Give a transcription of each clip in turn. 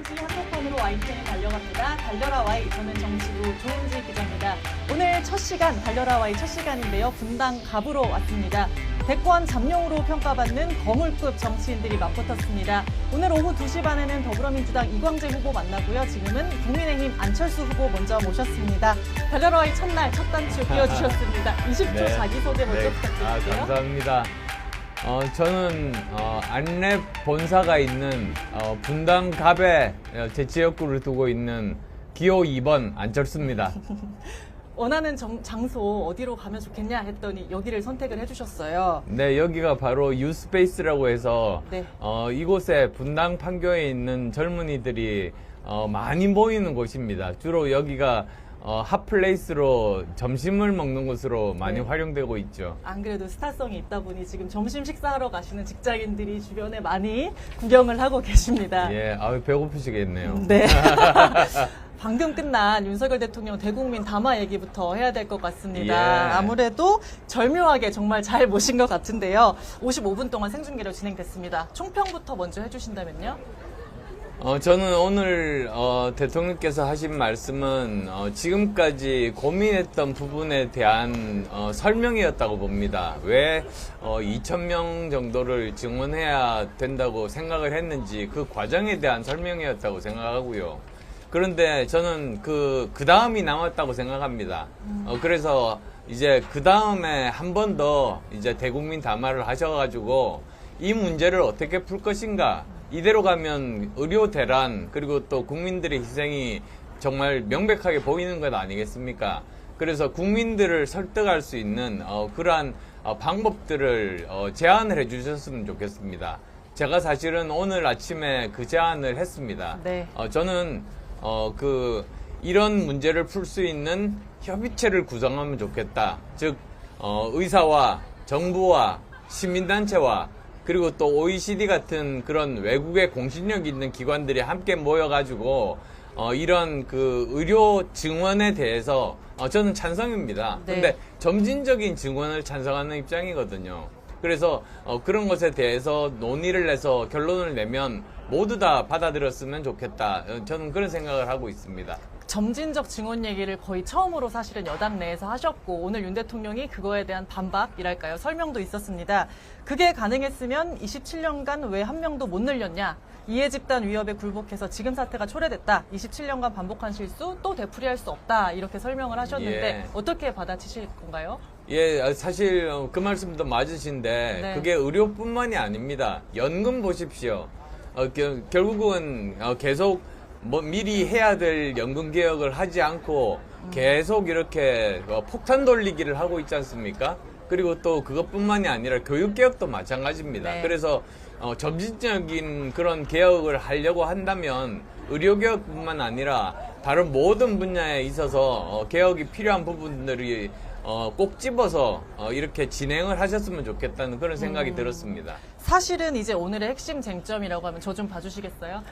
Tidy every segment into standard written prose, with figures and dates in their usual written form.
정치 한복판으로 Y편이 달려갑니다. 달려라 Y, 저는 정치부 조은지 기자입니다. 오늘 첫 시간, 달려라 Y 첫 시간인데요. 분당 갑으로 왔습니다. 대권 잠룡으로 평가받는 거물급 정치인들이 맞붙었습니다. 오늘 오후 2시 반에는 더불어민주당 이광재 후보 만나고요. 지금은 국민의힘 안철수 후보 먼저 모셨습니다. 달려라 Y 첫날 첫 단추 이어주셨습니다. 20초 네. 자기소개 먼저 부탁드릴게요. 감사합니다. 저는 안랩 본사가 있는 분당 갑에 제 지역구를 두고 있는 기호 2번 안철수입니다. 원하는 장소 어디로 가면 좋겠냐 했더니 여기를 선택을 해주셨어요. 네, 여기가 바로 유스페이스라고 해서 네. 이곳에 분당 판교에 있는 젊은이들이 많이 모이는 곳입니다. 주로 여기가 핫플레이스로 점심을 먹는 곳으로 많이 네. 활용되고 있죠. 안 그래도 스타성이 있다 보니 지금 점심 식사하러 가시는 직장인들이 주변에 많이 구경을 하고 계십니다. 예, 배고프시겠네요. 네. 방금 끝난 윤석열 대통령 대국민 담화 얘기부터 해야 될 것 같습니다. 예. 아무래도 절묘하게 정말 잘 모신 것 같은데요. 55분 동안 생중계로 진행됐습니다. 총평부터 먼저 해주신다면요? 저는 오늘 대통령께서 하신 말씀은 지금까지 고민했던 부분에 대한 설명이었다고 봅니다. 왜 2,000명 정도를 증원해야 된다고 생각을 했는지 그 과정에 대한 설명이었다고 생각하고요. 그런데 저는 그 다음이 남았다고 생각합니다. 그래서 이제 그 다음에 한 번 더 이제 대국민 담화를 하셔가지고 이 문제를 어떻게 풀 것인가. 이대로 가면 의료 대란 그리고 또 국민들의 희생이 정말 명백하게 보이는 것 아니겠습니까? 그래서 국민들을 설득할 수 있는 그러한 방법들을 제안을 해주셨으면 좋겠습니다. 제가 사실은 오늘 아침에 그 제안을 했습니다. 네. 저는 이런 문제를 풀 수 있는 협의체를 구성하면 좋겠다. 즉 의사와 정부와 시민단체와 그리고 또 OECD 같은 그런 외국의 공신력 있는 기관들이 함께 모여가지고 이런 그 의료 증원에 대해서 저는 찬성입니다. 네. 근데 점진적인 증원을 찬성하는 입장이거든요. 그래서 그런 것에 대해서 논의를 해서 결론을 내면 모두 다 받아들였으면 좋겠다. 저는 그런 생각을 하고 있습니다. 점진적 증원 얘기를 거의 처음으로 사실은 여당 내에서 하셨고 오늘 윤 대통령이 그거에 대한 반박이랄까요? 설명도 있었습니다. 그게 가능했으면 27년간 왜 한 명도 못 늘렸냐? 이해 집단 위협에 굴복해서 지금 사태가 초래됐다. 27년간 반복한 실수 또 되풀이할 수 없다. 이렇게 설명을 하셨는데 예. 어떻게 받아치실 건가요? 예, 사실 그 말씀도 맞으신데 네. 그게 의료뿐만이 아닙니다. 연금 보십시오. 결국은 계속 미리 해야 될 연금 개혁을 하지 않고 계속 이렇게 폭탄 돌리기를 하고 있지 않습니까? 그리고 또 그것뿐만이 아니라 교육 개혁도 마찬가지입니다. 네. 그래서 점진적인 그런 개혁을 하려고 한다면 의료 개혁뿐만 아니라 다른 모든 분야에 있어서 개혁이 필요한 부분들이 꼭 집어서 이렇게 진행을 하셨으면 좋겠다는 그런 생각이 들었습니다. 사실은 이제 오늘의 핵심 쟁점이라고 하면 저 좀 봐주시겠어요?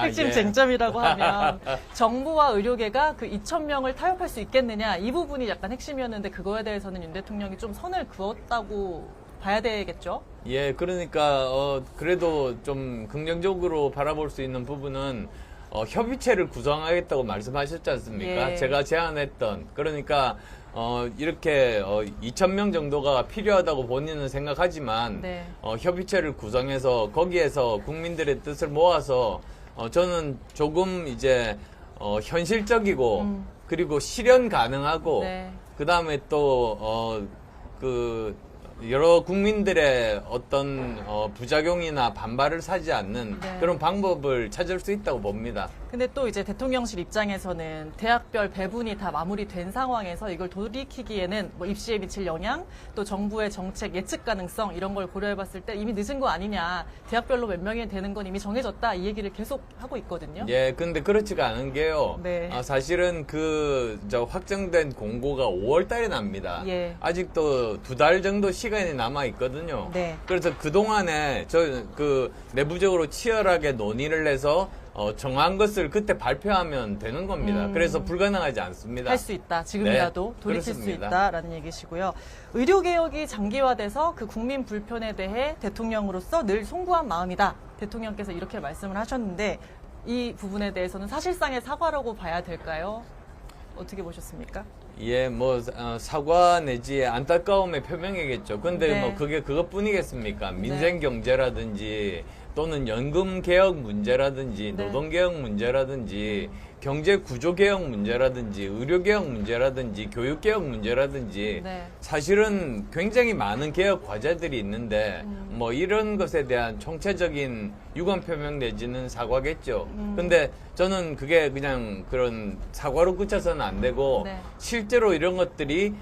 핵심 예. 쟁점이라고 하면 정부와 의료계가 그 2,000명을 타협할 수 있겠느냐 이 부분이 약간 핵심이었는데 그거에 대해서는 윤 대통령이 좀 선을 그었다고 봐야 되겠죠? 예, 그러니까 그래도 좀 긍정적으로 바라볼 수 있는 부분은 협의체를 구성하겠다고 말씀하셨지 않습니까? 예. 제가 제안했던 그러니까 이렇게 2,000명 정도가 필요하다고 본인은 생각하지만 네. 협의체를 구성해서 거기에서 국민들의 뜻을 모아서 저는 조금 이제 현실적이고 그리고 실현 가능하고 네. 그다음에 또 여러 국민들의 어떤 부작용이나 반발을 사지 않는 네. 그런 방법을 찾을 수 있다고 봅니다. 근데 또 이제 대통령실 입장에서는 대학별 배분이 다 마무리된 상황에서 이걸 돌이키기에는 뭐 입시에 미칠 영향, 또 정부의 정책 예측 가능성 이런 걸 고려해봤을 때 이미 늦은 거 아니냐. 대학별로 몇 명이 되는 건 이미 정해졌다. 이 얘기를 계속 하고 있거든요. 예, 근데 그렇지가 않은 게요. 네. 사실은 확정된 공고가 5월 달에 납니다. 예. 아직도 2달 정도 시간이 남아 있거든요. 네. 그래서 그동안에 내부적으로 치열하게 논의를 해서 정한 것을 그때 발표하면 되는 겁니다. 그래서 불가능하지 않습니다. 할 수 있다. 지금이라도 네, 돌이킬 그렇습니다. 수 있다라는 얘기시고요. 의료개혁이 장기화돼서 그 국민 불편에 대해 대통령으로서 늘 송구한 마음이다. 대통령께서 이렇게 말씀을 하셨는데 이 부분에 대해서는 사실상의 사과라고 봐야 될까요? 어떻게 보셨습니까? 예, 뭐 사과 내지 안타까움의 표명이겠죠. 근데 네. 뭐 그게 그것뿐이겠습니까? 민생 경제라든지 또는 연금 개혁 문제라든지 네. 노동 개혁 문제라든지 경제 구조 개혁 문제라든지 의료 개혁 문제라든지 교육 개혁 문제라든지 네. 사실은 굉장히 많은 개혁 과제들이 있는데 뭐 이런 것에 대한 총체적인 유감 표명 내지는 사과겠죠. 근데 저는 그게 그냥 그런 사과로 그쳐서는 안 되고 네. 실제로 이런 것들이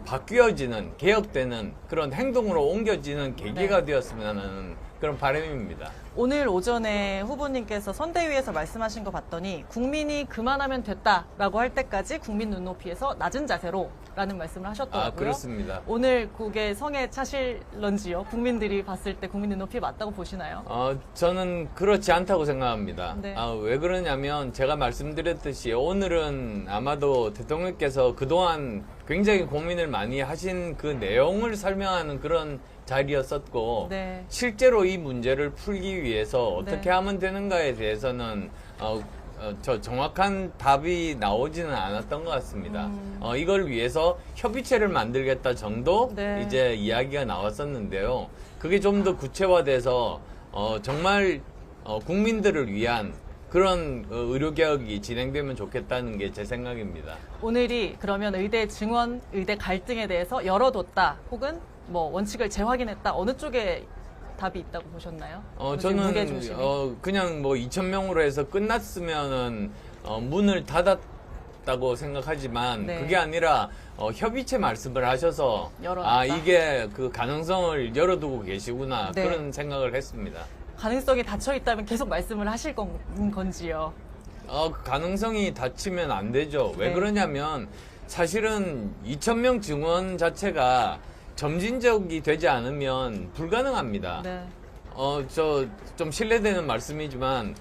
바뀌어지는 개혁되는 그런 행동으로 옮겨지는 계기가 되었으면 하는 그런 바람입니다. 오늘 오전에 후보님께서 선대위에서 말씀하신 거 봤더니 국민이 그만하면 됐다라고 할 때까지 국민 눈높이에서 낮은 자세로 라는 말씀을 하셨더라고요. 아, 그렇습니다. 오늘 그게 성에 차실런지요? 국민들이 봤을 때 국민 눈높이 맞다고 보시나요? 저는 그렇지 않다고 생각합니다. 네. 왜 그러냐면 제가 말씀드렸듯이 오늘은 아마도 대통령께서 그동안 굉장히 고민을 많이 하신 그 내용을 설명하는 그런 자리였었고 네. 실제로 이 문제를 풀기 위해서 어떻게 네. 하면 되는가에 대해서는 저 정확한 답이 나오지는 않았던 것 같습니다. 이걸 위해서 협의체를 만들겠다 정도 네. 이제 이야기가 나왔었는데요. 그게 좀 더 구체화돼서 정말 국민들을 위한 그런 의료개혁이 진행되면 좋겠다는 게 제 생각입니다. 오늘이 그러면 의대 증원, 의대 갈등에 대해서 열어뒀다 혹은 뭐 원칙을 재확인했다 어느 쪽에 답이 있다고 보셨나요? 저는 무게중심이? 그냥 뭐 2,000명으로 해서 끝났으면은 문을 닫았다고 생각하지만 네. 그게 아니라 협의체 말씀을 하셔서 열어놨다. 이게 그 가능성을 열어두고 계시구나 네. 그런 생각을 했습니다. 가능성이 닫혀 있다면 계속 말씀을 하실 건지요? 가능성이 닫히면 안 되죠. 왜 네. 그러냐면 사실은 2,000명 증원 자체가 점진적이 되지 않으면 불가능합니다. 네. 저 좀 실례되는 말씀이지만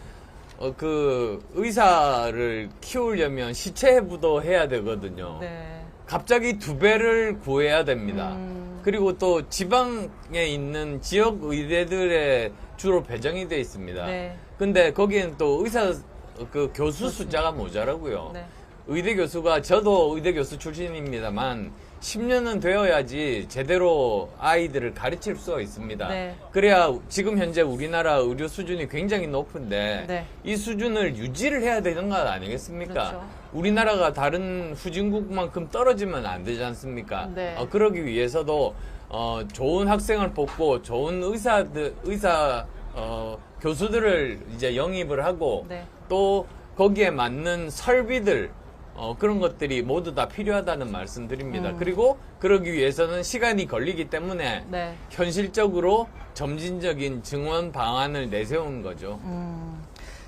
그 의사를 키우려면 시체부도 해야 되거든요. 네. 갑자기 2배를 구해야 됩니다. 음. 그리고 또 지방에 있는 지역 의대들에 주로 배정이 돼 있습니다. 네. 근데 거기는 또 의사 그 교수 숫자가 모자라고요. 네. 의대 교수가 저도 의대 교수 출신입니다만 10년은 되어야지 제대로 아이들을 가르칠 수가 있습니다. 네. 그래야 지금 현재 우리나라 의료 수준이 굉장히 높은데 네. 이 수준을 유지를 해야 되는 것 아니겠습니까? 그렇죠. 우리나라가 다른 후진국만큼 떨어지면 안 되지 않습니까? 네. 그러기 위해서도 좋은 학생을 뽑고 좋은 교수들을 이제 영입을 하고 네. 또 거기에 맞는 설비들 그런 것들이 모두 다 필요하다는 말씀드립니다. 그리고 그러기 위해서는 시간이 걸리기 때문에 네. 현실적으로 점진적인 증원 방안을 내세운 거죠.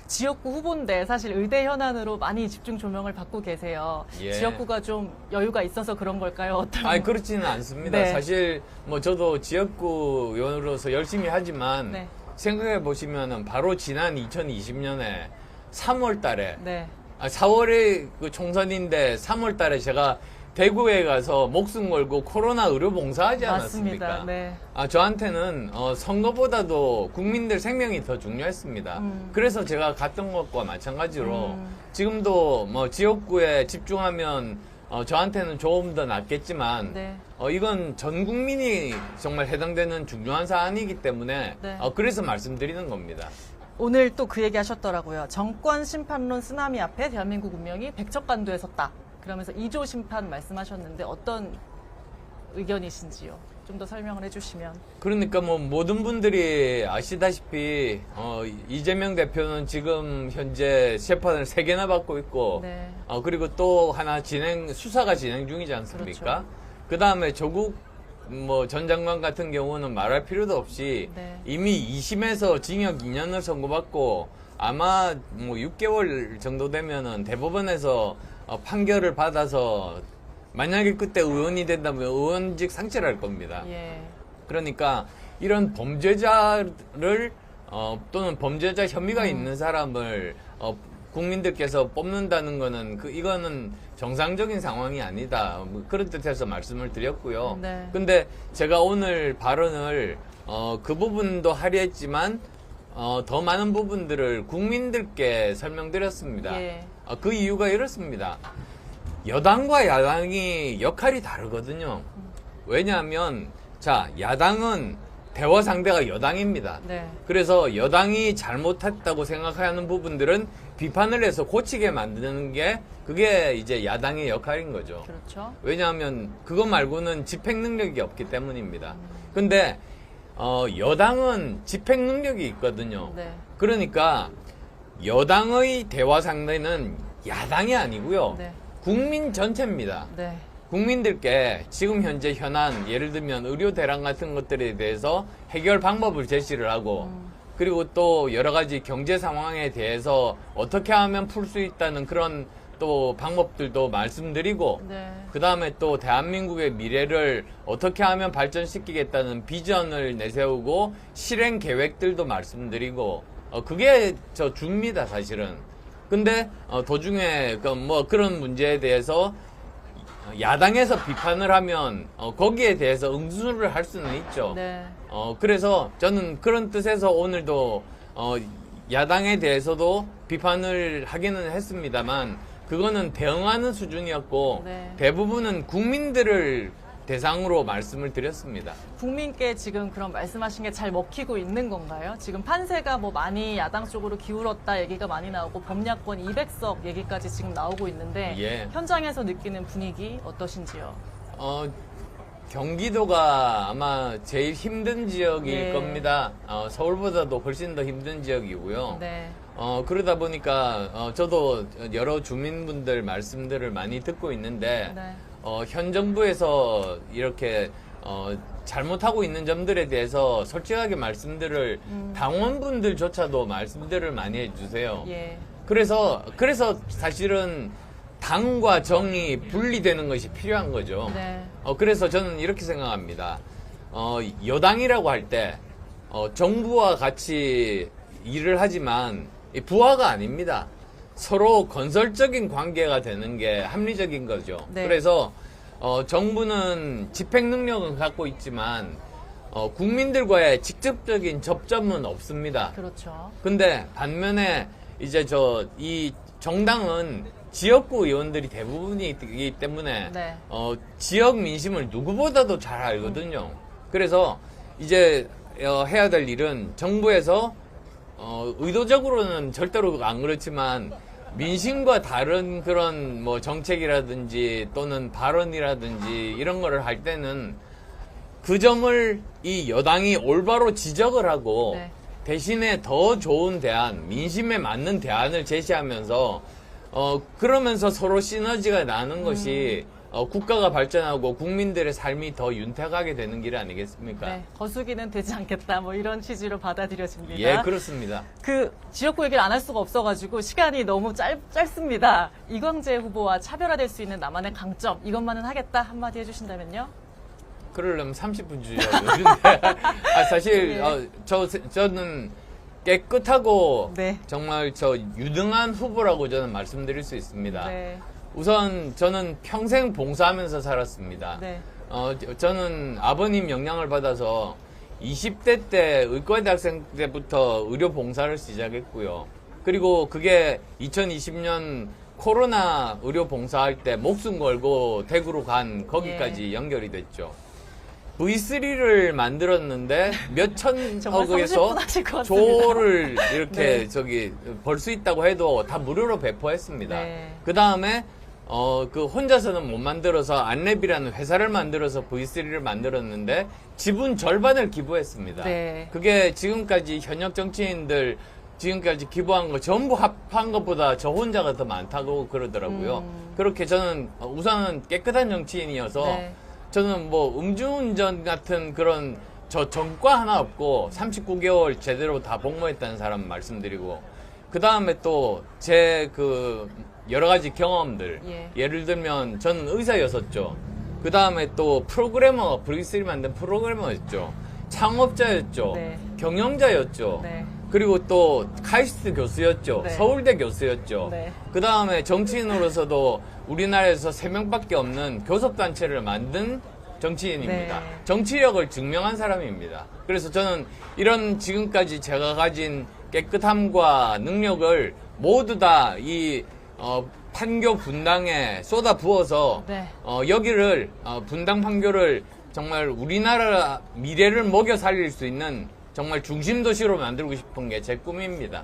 지역구 후보인데 사실 의대 현안으로 많이 집중 조명을 받고 계세요. 예. 지역구가 좀 여유가 있어서 그런 걸까요? 어떤? 그렇지는 않습니다. 네. 사실 뭐 저도 지역구 의원으로서 열심히 하지만 네. 생각해 보시면은 바로 지난 2020년에 3월 달에 네. 4월에 그 총선인데 3월 달에 제가 대구에 가서 목숨 걸고 코로나 의료 봉사하지 않았습니까? 맞습니다. 네. 저한테는 선거보다도 국민들 생명이 더 중요했습니다. 그래서 제가 갔던 것과 마찬가지로 지금도 뭐 지역구에 집중하면 저한테는 조금 더 낫겠지만 네. 이건 전 국민이 정말 해당되는 중요한 사안이기 때문에 네. 그래서 말씀드리는 겁니다. 오늘 또 그 얘기 하셨더라고요. 정권 심판론 쓰나미 앞에 대한민국 운명이 백척간도에 섰다. 그러면서 2조 심판 말씀하셨는데 어떤 의견이신지요? 좀 더 설명을 해주시면. 그러니까 뭐 모든 분들이 아시다시피 이재명 대표는 지금 현재 재판을 3개나 받고 있고 네. 그리고 또 하나 수사가 진행 중이지 않습니까? 그렇죠. 그다음에 조국 전 장관 같은 경우는 말할 필요도 없이 네. 이미 2심에서 징역 2년을 선고받고 아마 뭐 6개월 정도 되면은 대법원에서 판결을 받아서 만약에 그때 의원이 된다면 의원직 상실할 겁니다. 예. 그러니까 이런 범죄자를 또는 범죄자 혐의가 있는 사람을 국민들께서 뽑는다는 거는 이거는 정상적인 상황이 아니다. 뭐 그런 뜻에서 말씀을 드렸고요. 네. 근데 제가 오늘 발언을 그 부분도 하려 했지만 더 많은 부분들을 국민들께 설명드렸습니다. 예. 그 이유가 이렇습니다. 여당과 야당이 역할이 다르거든요. 왜냐하면 자, 야당은 대화 상대가 여당입니다. 네. 그래서 여당이 잘못했다고 생각하는 부분들은 비판을 해서 고치게 만드는 게 그게 이제 야당의 역할인 거죠. 그렇죠. 왜냐하면 그거 말고는 집행 능력이 없기 때문입니다. 근데 여당은 집행 능력이 있거든요. 네. 그러니까 여당의 대화 상대는 야당이 아니고요. 네. 국민 전체입니다. 네. 국민들께 지금 현재 현안, 예를 들면 의료 대란 같은 것들에 대해서 해결 방법을 제시를 하고 그리고 또 여러 가지 경제 상황에 대해서 어떻게 하면 풀 수 있다는 그런 또 방법들도 말씀드리고 네. 그 다음에 또 대한민국의 미래를 어떻게 하면 발전시키겠다는 비전을 내세우고 실행 계획들도 말씀드리고 그게 저 줍니다 사실은. 근데 도중에 뭐 그런 문제에 대해서 야당에서 비판을 하면 거기에 대해서 응수를 할 수는 있죠. 네. 그래서 저는 그런 뜻에서 오늘도 야당에 대해서도 비판을 하기는 했습니다만 그거는 대응하는 수준이었고 네. 대부분은 국민들을 대상으로 말씀을 드렸습니다. 국민께 지금 그런 말씀하신 게 잘 먹히고 있는 건가요? 지금 판세가 뭐 많이 야당 쪽으로 기울었다 얘기가 많이 나오고 범야권 200석 얘기까지 지금 나오고 있는데 예. 현장에서 느끼는 분위기 어떠신지요? 경기도가 아마 제일 힘든 지역일 예. 겁니다. 서울보다도 훨씬 더 힘든 지역이고요. 네. 그러다 보니까 저도 여러 주민분들 말씀들을 많이 듣고 있는데 네. 현 정부에서 이렇게 잘못하고 있는 점들에 대해서 솔직하게 말씀들을 당원분들조차도 말씀들을 많이 해주세요. 예. 그래서 사실은 당과 정이 분리되는 것이 필요한 거죠. 네. 그래서 저는 이렇게 생각합니다. 여당이라고 할 때 정부와 같이 일을 하지만 부하가 아닙니다. 서로 건설적인 관계가 되는 게 합리적인 거죠. 네. 그래서 정부는 집행 능력은 갖고 있지만 국민들과의 직접적인 접점은 없습니다. 그렇죠. 근데 반면에 이제 이 정당은 지역구 의원들이 대부분이기 때문에 네. 지역 민심을 누구보다도 잘 알거든요. 그래서 이제 해야 될 일은 정부에서 의도적으로는 절대로 안 그렇지만 민심과 다른 그런 뭐 정책이라든지 또는 발언이라든지 이런 거를 할 때는 그 점을 이 여당이 올바로 지적을 하고 네. 대신에 더 좋은 대안, 민심에 맞는 대안을 제시하면서 그러면서 서로 시너지가 나는 것이 국가가 발전하고 국민들의 삶이 더 윤택하게 되는 길 아니겠습니까? 네. 거수기는 되지 않겠다. 뭐 이런 취지로 받아들여집니다. 예, 그렇습니다. 그 지역구 얘기를 안 할 수가 없어가지고 시간이 너무 짧습니다. 이광재 후보와 차별화될 수 있는 나만의 강점 이것만은 하겠다 한마디 해주신다면요? 그러려면 30분 주셔야 되는데 사실 예. 저는 깨끗하고 네. 정말 유능한 후보라고 저는 말씀드릴 수 있습니다. 네. 우선 저는 평생 봉사하면서 살았습니다. 네. 저는 아버님 영향을 받아서 20대 때 의과대학생 때부터 의료 봉사를 시작했고요. 그리고 그게 2020년 코로나 의료 봉사할 때 목숨 걸고 대구로 간 거기까지 연결이 됐죠. V3를 만들었는데 몇 천억에서 30분 하실 것 같습니다. 조를 이렇게 네. 벌 수 있다고 해도 다 무료로 배포했습니다. 네. 그 다음에 그 혼자서는 못 만들어서 안랩이라는 회사를 만들어서 V3를 만들었는데 지분 절반을 기부했습니다. 네. 그게 지금까지 현역 정치인들 지금까지 기부한 거 전부 합한 것보다 저 혼자가 더 많다고 그러더라고요. 그렇게 저는 우선은 깨끗한 정치인이어서 네. 저는 뭐 음주운전 같은 그런 전과 하나 없고 39개월 제대로 다 복무했다는 사람 말씀드리고 그 다음에 또 제 여러 가지 경험들 예. 예를 들면 저는 의사였었죠. 그 다음에 또 프로그래머 V3 만든 프로그래머였죠. 창업자였죠. 네. 경영자였죠. 네. 그리고 또 카이스트 교수였죠. 네. 서울대 교수였죠. 네. 그 다음에 정치인으로서도 우리나라에서 3명밖에 없는 교섭단체를 만든 정치인입니다. 네. 정치력을 증명한 사람입니다. 그래서 저는 이런 지금까지 제가 가진 깨끗함과 능력을 모두 다 이 판교 분당에 쏟아 부어서 네. 여기를 분당 판교를 정말 우리나라 미래를 먹여 살릴 수 있는 정말 중심 도시로 만들고 싶은 게 제 꿈입니다.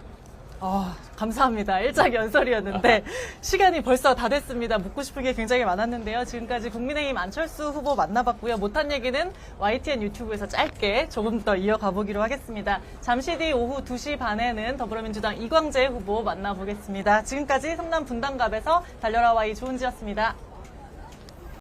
감사합니다. 일장연설이었는데 시간이 벌써 다 됐습니다. 묻고 싶은 게 굉장히 많았는데요. 지금까지 국민의힘 안철수 후보 만나봤고요. 못한 얘기는 YTN 유튜브에서 짧게 조금 더 이어가 보기로 하겠습니다. 잠시 뒤 오후 2시 반에는 더불어민주당 이광재 후보 만나보겠습니다. 지금까지 성남 분당갑에서 달려라 Y 조은지였습니다.